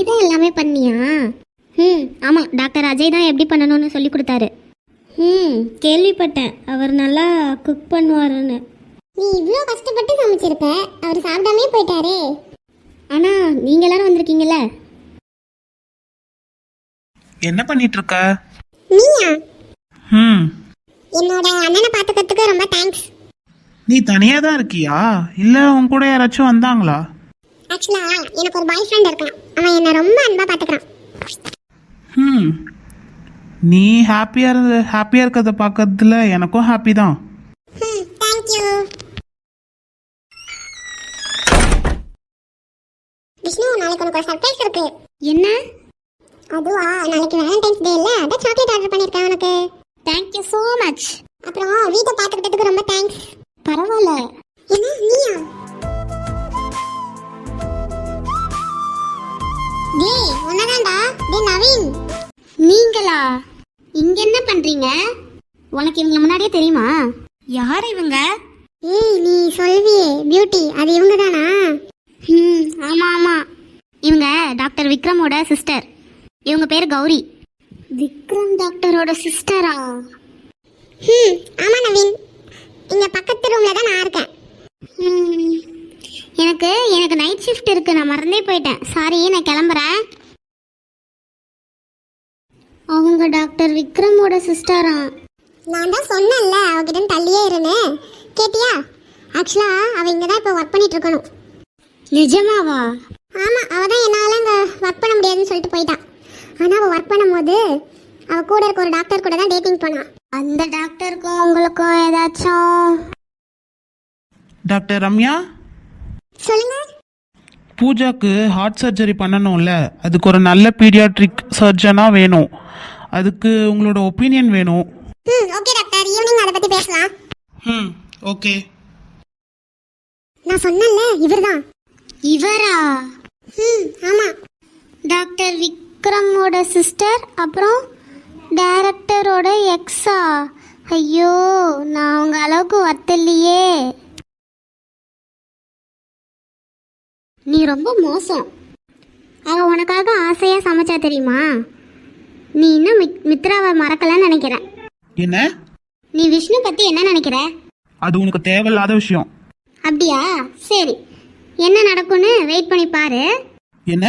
தான் எல்லாமே பண்ணியா? ஆமாம், டாக்டர் அஜய் தான் எப்படி பண்ணணும்னு சொல்லி கொடுத்தாரு. கேள்விப்பட்டேன் அவர் நல்லா குக் பண்ணுவாருன்னு. நீ இவ்வளோ கஷ்டப்பட்டு சமைச்சிருக்க, அவர் சாப்பிடாமே போயிட்டாரே. ஆனால் நீங்கள் எல்லாரும் வந்திருக்கீங்கல்ல. என்ன பண்ணிட்டு இருக்க? நீயா? என்னோட அண்ணனை பார்த்துக்கிறதுக்கு ரொம்ப தேங்க்ஸ். நீ தனியா தான் இருக்கியா இல்ல உன் கூட யாராச்சும் வந்தாங்களா? ஆக்சுவலா எனக்கு ஒரு பாய் ஃப்ரெண்ட் இருக்கான். அவன் என்ன ரொம்ப அன்பா பார்த்துக்கிறான். நீ ஹாப்பியா இருக்கிறத பார்க்கறதுல எனக்கும் ஹாப்பி தான். Thank you. விஷ்ணு, நாளைக்கு உனக்கு ஒரு சர்ப்ரைஸ் இருக்கு. என்ன? அதுவா, நாளைக்கு வேலண்டைன்ஸ் டே இல்ல, அதான் சாக்லேட் ஆர்டர் பண்ணிருக்கேன் உனக்கு. Thank you so much. அப்புறம் வீட்டை பார்த்துக்கிட்டதுக்கு ரொம்ப தேங்க்ஸ். பரவாயில்ல. என்ன நீயா? டேய் உன்னதான்டா. டேய் நவீன். நீங்களா? இங்க என்ன பண்றீங்க? உனக்கு இவங்க முன்னாடியே தெரியுமா? யார் இவங்க? ஏய் நீ சொல்வியே பியூட்டி, அது இவங்க தானா? ஆமா ஆமா, இவங்க டாக்டர் விக்ரமோட சிஸ்டர். இவங்க பேர் கௌரி. விக்ரம் டாக்டரோட சிஸ்டரா? ஆமா நவீன், இங்க பக்கத்து ரூம்ல தான் நான் இருக்கேன். எனக்கு நைட் ஷிஃப்ட் இருக்கு, நான் மறந்தே போயிட்டேன். சாரி, நான் கிளம்புறேன். அவங்க டாக்டர் விக்ரமோட சிஸ்டரா? நான் தான் சொன்னேன்ல அவகிட்ட தள்ளியே இருந்தேன், கேட்டியா? ஆக்சுவலா அவ இங்க தான் இப்போ ஒர்க் பண்ணிட்டு இருக்கணும். நிஜமாவா? ஆமா, அவ தான் என்னால இங்க ஒர்க் பண்ண முடியாதுன்னு சொல்லிட்டு போயிட்டான். ஆனா அவ ஒர்க் பண்ணும்போது அவ கூட இருக்க ஒரு டாக்டர் கூட தான் டேட்டிங் போனான். அந்த டாக்டருக்கும் உங்களுக்கும் ஏதாச்சும்? டாக்டர் ரம்யா, சொல்லுங்க. பூஜாக்கு ஹார்ட் சர்ஜரி பண்ணணும்ல, அதுக்கு ஒரு நல்ல பீடியாட்ரிக் சர்ஜனா வேணும். அதுக்கு உங்களோட ஒப்பீனியன் வேணும். ஓகே டாக்டர், ஈவினிங் அதை பத்தி பேசலாம். ஓகே. நான் சொன்னேன்ல இவர்தான். இவரா? ஆமா. டாக்டர் விக்ரமோட சிஸ்டர், அப்புறம் டைரக்டரோட எக்ஸா? ஐயோ, நான் உங்க அளவுக்கு வத்தலையே. நீ ரொம்ப மோசம். அவ உனக்காக ஆசையா சமைச்சா தெரியுமா? நீ இன்னும் மித்ராவை மறக்கலன்னு நினைக்கிறேன். என்ன? நீ விஷ்ணு பத்தி என்ன நினைக்கிற? அது உனக்கு தேவையில்லாத விஷயம். அப்படியா? சரி, என்ன நடக்கும்னு வெயிட் பண்ணி பாரு. என்ன?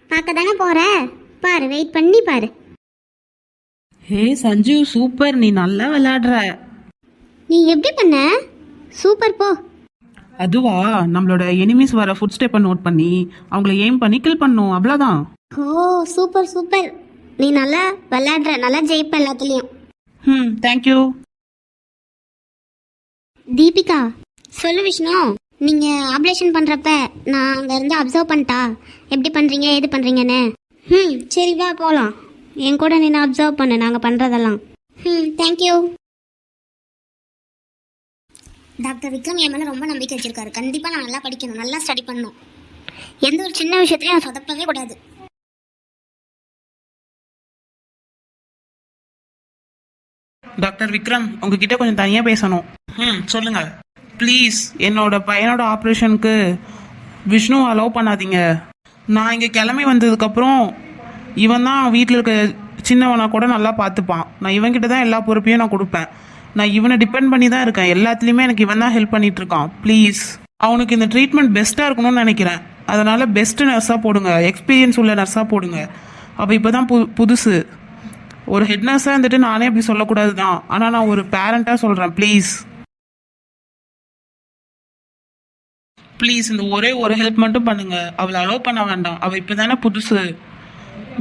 பார்க்க தானே போற, பாரு, வெயிட் பண்ணி பாரு. ஹே சஞ்சீவ், சூப்பர், நீ நல்லா விளையாடுற. நீ எப்படி பண்ண? சூப்பர், போ. அதுவா, நம்மளோட எனிமீஸ் வர ஃபுட் ஸ்டெப்பை நோட் பண்ணி அவங்கள எய்ம் பண்ணி கில் பண்ணும், அவ்வளோதான். ஓ சூப்பர் சூப்பர், நீ நல்லா விளையாடுற, நல்லா ஜெயிப்ப எல்லாத்துலேயும். தேங்க்யூ. தீபிகா, சொல்லு விஷ்ணு. நீங்கள் ஆப்ரேஷன் பண்ணுறப்ப நான் அங்கேருந்து அப்சர்வ் பண்ணிட்டா எப்படி பண்ணுறீங்க ஏது பண்ணுறீங்கன்னு. சரி வா போகலாம். என் கூட நின்று அப்சர்வ் பண்ணு நாங்கள் பண்ணுறதெல்லாம். தேங்க்யூ. டாக்டர் விக்ரம் என் மேலே ரொம்ப நம்பிக்கை வச்சிருக்காரு. கண்டிப்பாக நான் நல்லா படிக்கணும், நல்லா ஸ்டடி பண்ணணும். எந்த ஒரு சின்ன விஷயத்துலையும் நான் சொதப்பவே கூடாது. டாக்டர் விக்ரம், உங்ககிட்ட கொஞ்சம் தனியாக பேசணும். சொல்லுங்க ப்ளீஸ். என்னோட பையனோட ஆப்ரேஷனுக்கு விஷ்ணு அலோவ் பண்ணாதீங்க. நான் இங்கே கிளம்பி வந்ததுக்கப்புறம் இவன் தான் வீட்டில் இருக்க சின்னவனா கூட நல்லா பார்த்துப்பான். நான் இவன்கிட்ட தான் எல்லா பொறுப்பையும் நான் கொடுப்பேன். நான் இவனை டிபெண்ட் பண்ணி தான் இருக்கேன். எல்லாத்துலேயுமே எனக்கு இவன் தான் ஹெல்ப் பண்ணிட்டு இருக்கான். ப்ளீஸ், அவனுக்கு இந்த ட்ரீட்மெண்ட் பெஸ்ட்டாக இருக்கணும்னு நினைக்கிறேன். அதனால பெஸ்ட் நர்ஸாக போடுங்க, எக்ஸ்பீரியன்ஸ் உள்ள நர்ஸாக போடுங்க. அவள் இப்போ தான் புதுசு. ஒரு ஹெட் நர்ஸாக இருந்துட்டு நானே அப்படி சொல்லக்கூடாது தான், ஆனால் நான் ஒரு பேரண்ட்டாக சொல்கிறேன். ப்ளீஸ் ப்ளீஸ், இந்த ஒரே ஒரு ஹெல்ப் மட்டும் பண்ணுங்க. அவளை அலோவ் பண்ண வேண்டாம். அவள் இப்போ தானே புதுசு.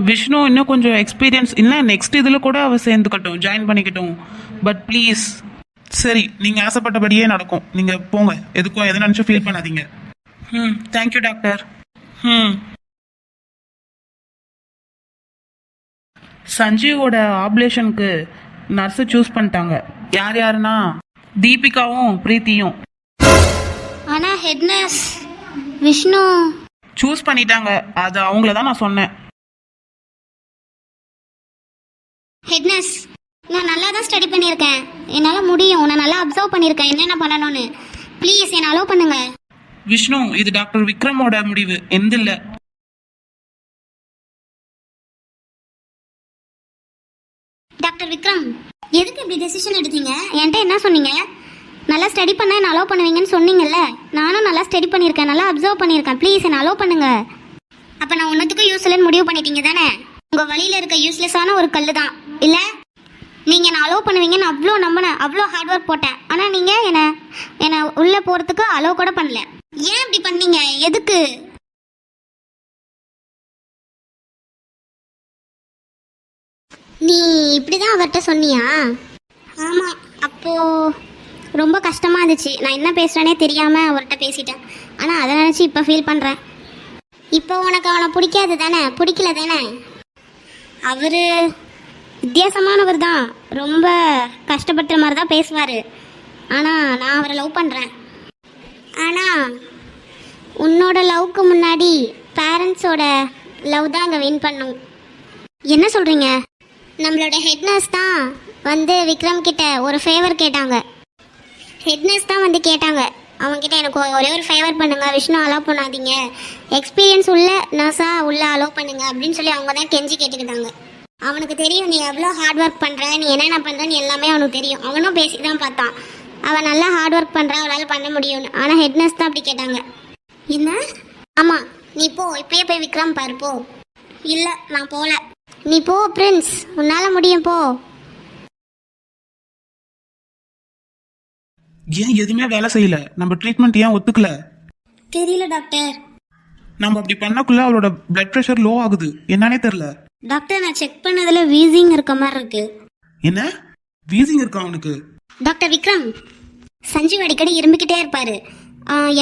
விஷ்ணு இன்னும் கொஞ்சம் எக்ஸ்பீரியன்ஸ் இல்லை, நெக்ஸ்ட் இதில் கூட அவள் சேர்ந்துக்கட்டும், ஜாயின் பண்ணிக்கட்டும். But please. சரி, நீங்கள் ஆசைப்பட்டபடியே நடக்கும். நீங்கள் போங்க, எதுக்கும் எதை நினச்சும் ஃபீல் பண்ணாதீங்க. Thank you doctor. சஞ்சீவோட ஆப்ரேஷனுக்கு நர்ஸு சூஸ் பண்ணிட்டாங்க. யார் யாருன்னா தீபிகாவும் பிரீத்தியும். ஆனா ஹெட் நர்ஸ் விஷ்ணு சூஸ் பண்ணிட்டாங்க. அது அவங்கள தான் நான் சொன்னேன். ஹெட் நர்ஸ், நான் நல்லா தான் ஸ்டடி பண்ணியிருக்கேன், என்னால் முடியும். நான் நல்லா அப்சர்வ் பண்ணியிருக்கேன் என்னென்ன பண்ணணும்னு. ப்ளீஸ் என்னை அலோவ் பண்ணுங்க. விஷ்ணு, இது டாக்டர் விக்ரமோட முடிவு, எந்த இல்லை. டாக்டர் விக்ரம், எதுக்கு இப்படி டெசிஷன் எடுத்தீங்க? என்கிட்ட என்ன சொன்னீங்க? நல்லா ஸ்டடி பண்ண என்ன அலோவ் பண்ணுவீங்கன்னு சொன்னீங்கல்ல. நானும் நல்லா ஸ்டடி பண்ணியிருக்கேன், நல்லா அப்சர்வ் பண்ணியிருக்கேன். ப்ளீஸ் என்ன அலோவ் பண்ணுங்க. அப்போ நான் ஒன்றுத்துக்கும் யூஸ் இல்லைன்னு முடிவு பண்ணிட்டீங்க தானே? உங்கள் வழியில் இருக்க யூஸ்லெஸ்ஸான ஒரு கல் தான் இல்லை? நீங்கள் என்ன அலோவ் பண்ணுவீங்கன்னு அவ்வளோ நம்பினேன், அவ்வளோ ஹார்ட் ஒர்க் போட்டேன். ஆனால் நீங்கள் என்னை உள்ளே போகிறதுக்கு அலோவ் கூட பண்ணல. ஏன் இப்படி பண்ணீங்க? எதுக்கு? நீ இப்படிதான் அவர்கிட்ட சொன்னியா? ஆமாம். அப்போது ரொம்ப கஷ்டமாக இருந்துச்சு. நான் என்ன பேசுகிறேனே தெரியாமல் அவர்கிட்ட பேசிட்டேன். ஆனால் அதை நினச்சி இப்போ ஃபீல் பண்ணுறேன். இப்போ உனக்கு அவனை பிடிக்காது தானே? பிடிக்கல தானே? அவர் வித்தியாசமானவர் தான், ரொம்ப கஷ்டப்பட்ட மாதிரி தான் பேசுவார். ஆனால் நான் அவரை லவ் பண்ணுறேன். ஆனால் உன்னோட லவ்க்கு முன்னாடி பேரண்ட்ஸோட லவ் தான் அங்கே வின் பண்ணும். என்ன சொல்கிறீங்க? நம்மளோட ஹெட் நர்ஸ் தான் வந்து விக்ரம் கிட்ட ஒரு ஃபேவர் கேட்டாங்க. ஹெட் நர்ஸ் தான் வந்து கேட்டாங்க அவங்ககிட்ட, எனக்கு ஒரே ஒரு ஃபேவர் பண்ணுங்க, விஷ்ணு அலோவ் பண்ணாதீங்க, எக்ஸ்பீரியன்ஸ் உள்ள நர்ஸாக உள்ள அலோவ் பண்ணுங்க அப்படின்னு சொல்லி அவங்க தான் கெஞ்சி கேட்டுக்கிட்டாங்க. அவனுக்கு தெரியும் நீ எவ்வளோ ஹார்ட் ஒர்க் பண்ணுற, நீ என்னென்ன பண்ணுறன்னு எல்லாமே அவனுக்கு தெரியும். அவனும் பேசி தான் பார்த்தான், அவன் நல்லா ஹார்ட் ஒர்க் பண்ணுறான், அவளால் பண்ண முடியும்னு. ஆனால் ஹெட் நர்ஸ் தான் அப்படி கேட்டாங்க. என்ன? ஆமாம், நீ போ, இப்பயே போய் விக்ரம் பாரு போ. இல்லை நான் போகல. நீ போ பிரின்ஸ், உன்னால் முடியும் போ. ஏன் எதுவுமே வேலை செய்யல? நம்ம ட்ரீட்மெண்ட் ஏன் ஒத்துக்கல? தெரியல டாக்டர். நம்ம அப்படி பண்ணக்குள்ள அவளோட பிளட் ப்ரெஷர் லோ ஆகுது, என்னன்னே தெரியல. டாக்டர் நான் செக் பண்ணதுல வீசிங் இருக்க மாதிரி இருக்கு. என்ன வீசிங் இருக்கா அவனுக்கு? டாக்டர் விக்ரம், சஞ்சீவ் அடிக்கடி இரும்பிக்கிட்டே இருப்பாரு.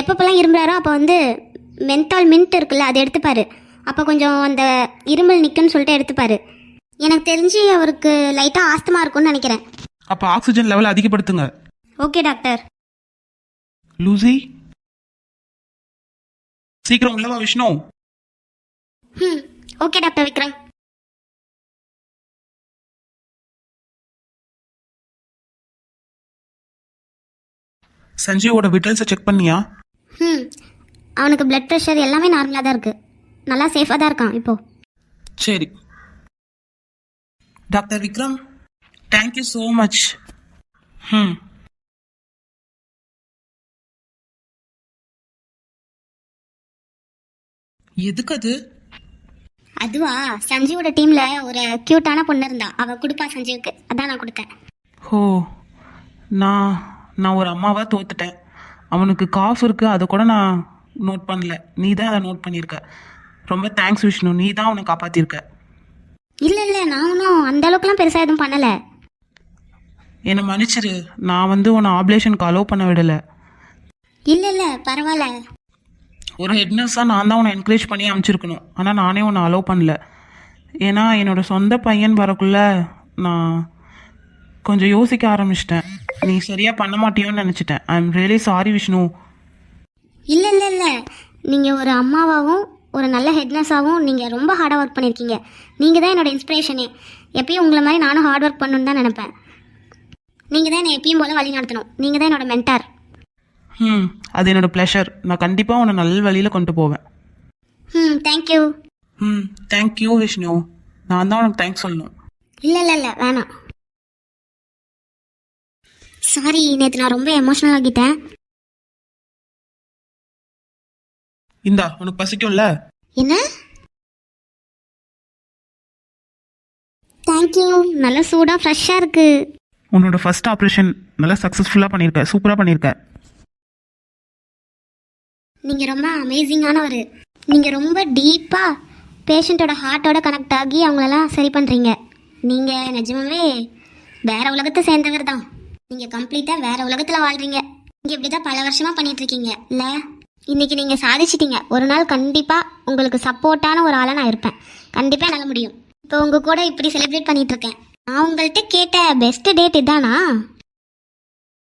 எப்பப்பெல்லாம் இரும்புறாரோ அப்போ வந்து மென்தால் மின்ட் இருக்குல்ல அதை எடுத்துப்பாரு. அப்போ கொஞ்சம் அந்த இருமல் நிற்குன்னு சொல்லிட்டு எடுத்துப்பாரு. எனக்கு தெரிஞ்சு அவருக்கு லைட்டாக ஆஸ்துமா இருக்கும்னு நினைக்கிறேன். அப்போ ஆக்சிஜன் லெவல் அதிகப்படுத்துங்க. Okay doctor. லூசி சீக்கிரம் உள்ளவா விஷ்ணு. Okay doctor Vikram. சஞ்சீவோட விட்டல்ஸை செக் பண்ணியா? அவனுக்கு பிளட் ப்ரெஷர் எல்லாமே நார்மலாக தான் இருக்கு, நல்லா சேஃபாக தான் இருக்கான் இப்போ. சரி doctor Vikram, thank you so much. எதுக்கு அது? அதுவா, சஞ்சீவோட டீம்ல ஒரு கியூட்டான பொண்ணு இருந்தா, அவ கொடுப்பா சஞ்சீவுக்கு, அதான் நான் கொடுத்தேன். ஓ, நான் ஒரு அம்மாவா தோத்துட்டேன். அவனுக்கு காஃப் இருக்கு, அதை கூட நான் நோட் பண்ணல. நீ தான் அதை நோட் பண்ணியிருக்க. ரொம்ப தேங்க்ஸ் விஷ்ணு, நீ தான் அவனை காப்பாத்திருக்க. இல்ல இல்ல, நான் ஒன்றும் அந்த அளவுக்குலாம் பெருசா எதுவும் பண்ணல. என்னை மன்னிச்சிரு, நான் வந்து உன்னை ஆப்ரேஷனுக்கு அலோவ் பண்ண விடல. இல்ல இல்ல பரவாயில்ல. ஒரு ஹெட் நர்ஸாக நான் தான் உன்னை என்கரேஜ் பண்ணி அனுப்பிச்சிருக்கணும். ஆனால் நானே உன்னை அலோவ் பண்ணல. ஏன்னா என்னோட சொந்த பையன் வரக்குள்ள நான் கொஞ்சம் யோசிக்க ஆரம்பிச்சிட்டேன். நீ சரியா பண்ண மாட்டியோன்னு நினச்சிட்டேன். I am really sorry Vishnu. இல்ல இல்ல இல்ல, நீங்க ஒரு அம்மாவாகவும் ஒரு நல்ல ஹெட்னஸாகவும் நீங்கள் ரொம்ப ஹார்டாக ஒர்க் பண்ணியிருக்கீங்க. நீங்கள் தான் என்னோட இன்ஸ்பிரேஷனே. எப்பயும் உங்களை மாதிரி நானும் ஹார்ட் ஒர்க் பண்ணணுன்னு தான் நினைப்பேன். நீங்கள் தான் என்னை எப்பயும் போல் வழி நடத்தணும். நீங்கள் தான் என்னோட மென்டார். அது என்னோட ப்ளஷர். நான் கண்டிப்பாக உன்னை நல்ல வழியில் கொண்டு போவேன். தேங்க்யூ. தேங்க்யூ விஷ்ணு. நான் தான் உனக்கு தேங்க்ஸ் சொல்லணும். இல்லை இல்லை இல்லை வேணாம். சாரி, நேற்று நான் ரொம்ப எமோஷனல் ஆகிட்டேன். இந்தா, உனக்கு பசிக்கும்ல? என்ன? தேங்க்யூ, நல்லா சூடாக ஃப்ரெஷ்ஷாக இருக்கு. உன்னோட ஃபர்ஸ்ட் ஆப்ரேஷன் நல்லா சக்ஸஸ்ஃபுல்லாக பண்ணியிருக்க, சூப்பராக பண்ணியிருக்க. நீங்கள் ரொம்ப அமேசிங்கானவர். நீங்கள் ரொம்ப டீப்பாக பேஷண்ட்டோட ஹார்ட்டோட கனெக்ட் ஆகி அவங்களெல்லாம் சரி பண்ணுறீங்க. நீங்கள் நிஜமாவே வேற உலகத்தை சேர்ந்தவர் தான். நீங்கள் கம்ப்ளீட்டாக வேற உலகத்தில் வாழ்கிறீங்க. நீங்கள் இப்படி தான் பல வருஷமாக பண்ணிகிட்ருக்கீங்க இல்லை? இன்னைக்கு நீங்கள் சாதிச்சிட்டீங்க. ஒரு நாள் கண்டிப்பாக உங்களுக்கு சப்போர்ட்டான ஒரு ஆளாக நான் இருப்பேன். கண்டிப்பாக என்னால் முடியும். இப்போ உங்கள் கூட இப்படி செலிப்ரேட் பண்ணிகிட்ருக்கேன். நான் உங்கள்கிட்ட கேட்ட பெஸ்ட் டேட் இதானா?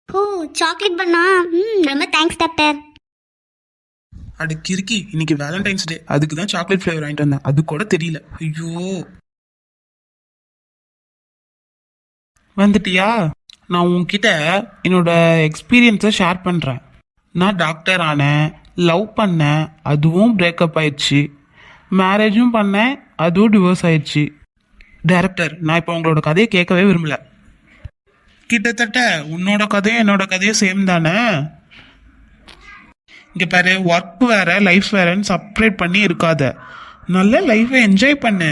ஓ, சாக்லேட் பண்ணா? ரொம்ப தேங்க்ஸ் டாக்டர். அடு கிறுக்கி, இன்னைக்கு வேலண்டைன்ஸ் டே, அதுக்கு தான் சாக்லேட் ஃப்ளேவர் வாங்கிட்டு வந்தேன். அது கூட தெரியல. ஐயோ, வந்துட்டியா? நான் உன்கிட்ட என்னோட எக்ஸ்பீரியன்ஸை ஷேர் பண்ணுறேன். நான் டாக்டர் ஆனேன், லவ் பண்ணேன், அதுவும் பிரேக்கப் ஆயிடுச்சு. மேரேஜும் பண்ணேன், அதுவும் டிவோர்ஸ் ஆயிடுச்சு. டைரக்டர், நான் இப்போ உங்களோட கதையை கேட்கவே விரும்பல. கிட்டத்தட்ட உன்னோட கதையும் என்னோட கதையும் சேம் தானே. இங்க பாரு, ஒர்க் வேற லைஃப் வேறன்னு செப்பரேட் பண்ணி இருக்காத. நல்ல லைஃபை என்ஜாய் பண்ணு.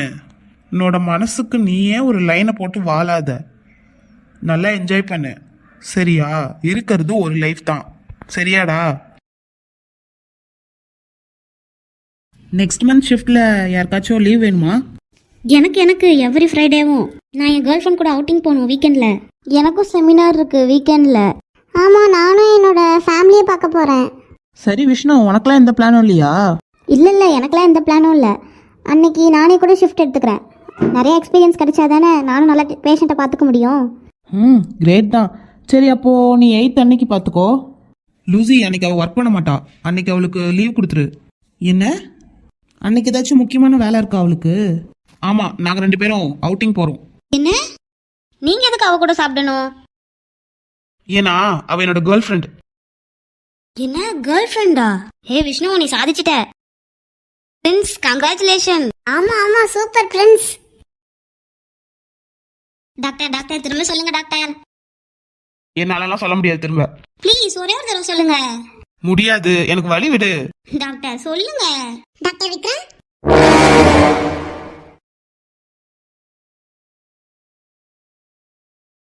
உன்னோட மனசுக்கு நீயே ஒரு லைனை போட்டு வாழாத. நல்லா என்ஜாய் பண்ணு, சரியா? இருக்கிறது ஒரு லைஃப் தான், சரியாடா? நெக்ஸ்ட் மந்த் ஷிஃப்ட்ல யாருக்காச்சும் லீவ் வேணுமா? எனக்கு எவ்ரி ஃப்ரைடேவும் நான் என் கேர்ள் ஃப்ரெண்ட் கூட அவுட்டிங் போகணும் வீக்கெண்டில். எனக்கும் செமினார் இருக்கு வீக்கெண்டில். ஆமாம், நானும் என்னோட ஃபேமிலியை பார்க்க போகிறேன். சரி விஷ்ணு, உனக்கெல்லாம் எந்த பிளானும் இல்லையா? இல்லை எனக்கெல்லாம் எந்த பிளானும் இல்லை. அன்னைக்கு நானே கூட ஷிஃப்ட் எடுத்துக்கிறேன். நிறைய எக்ஸ்பீரியன்ஸ் கிடைச்சா தானே நானும் நல்லா பேஷண்ட்டை பார்த்துக்க முடியும். கிரேட் தான். சரி, அப்போ நீ 8th அன்னைக்கு பார்த்துக்கோ. லூசி, அன்னைக்கு அவள் ஒர்க் பண்ண மாட்டா. அன்னைக்கு அவளுக்கு லீவ் கொடுத்துரு. என்ன? அன்னைக்கு ஏதாச்சும் முக்கியமான வேலை இருக்கா அவளுக்கு? ஆமாம், நாங்கள் 2 பேரும் அவுட்டிங் போகிறோம். என்ன? நீங்கள் எதுக்கு அவ கூட சாப்பிடணும்? ஏன்னா அவள் என்னோட கேர்ள் ஃப்ரெண்ட். என்ன கேர்ள் ஃப்ரெண்டா? ஹே விஷ்ணு, நீ சாதிச்சிட்ட. Prince, congratulation. ஆமாம் சூப்பர் பிரின்ஸ். டாக்டர் திரும்ப சொல்லுங்க டாக்டர். என்னாலலாம் சொல்ல முடியாது திரும்ப. ப்ளீஸ் ஒரே ஒரு தடவை சொல்லுங்க. முடியாது, எனக்கு வழி விடு. டாக்டர் சொல்லுங்க. டாக்டர் விக்ரம்,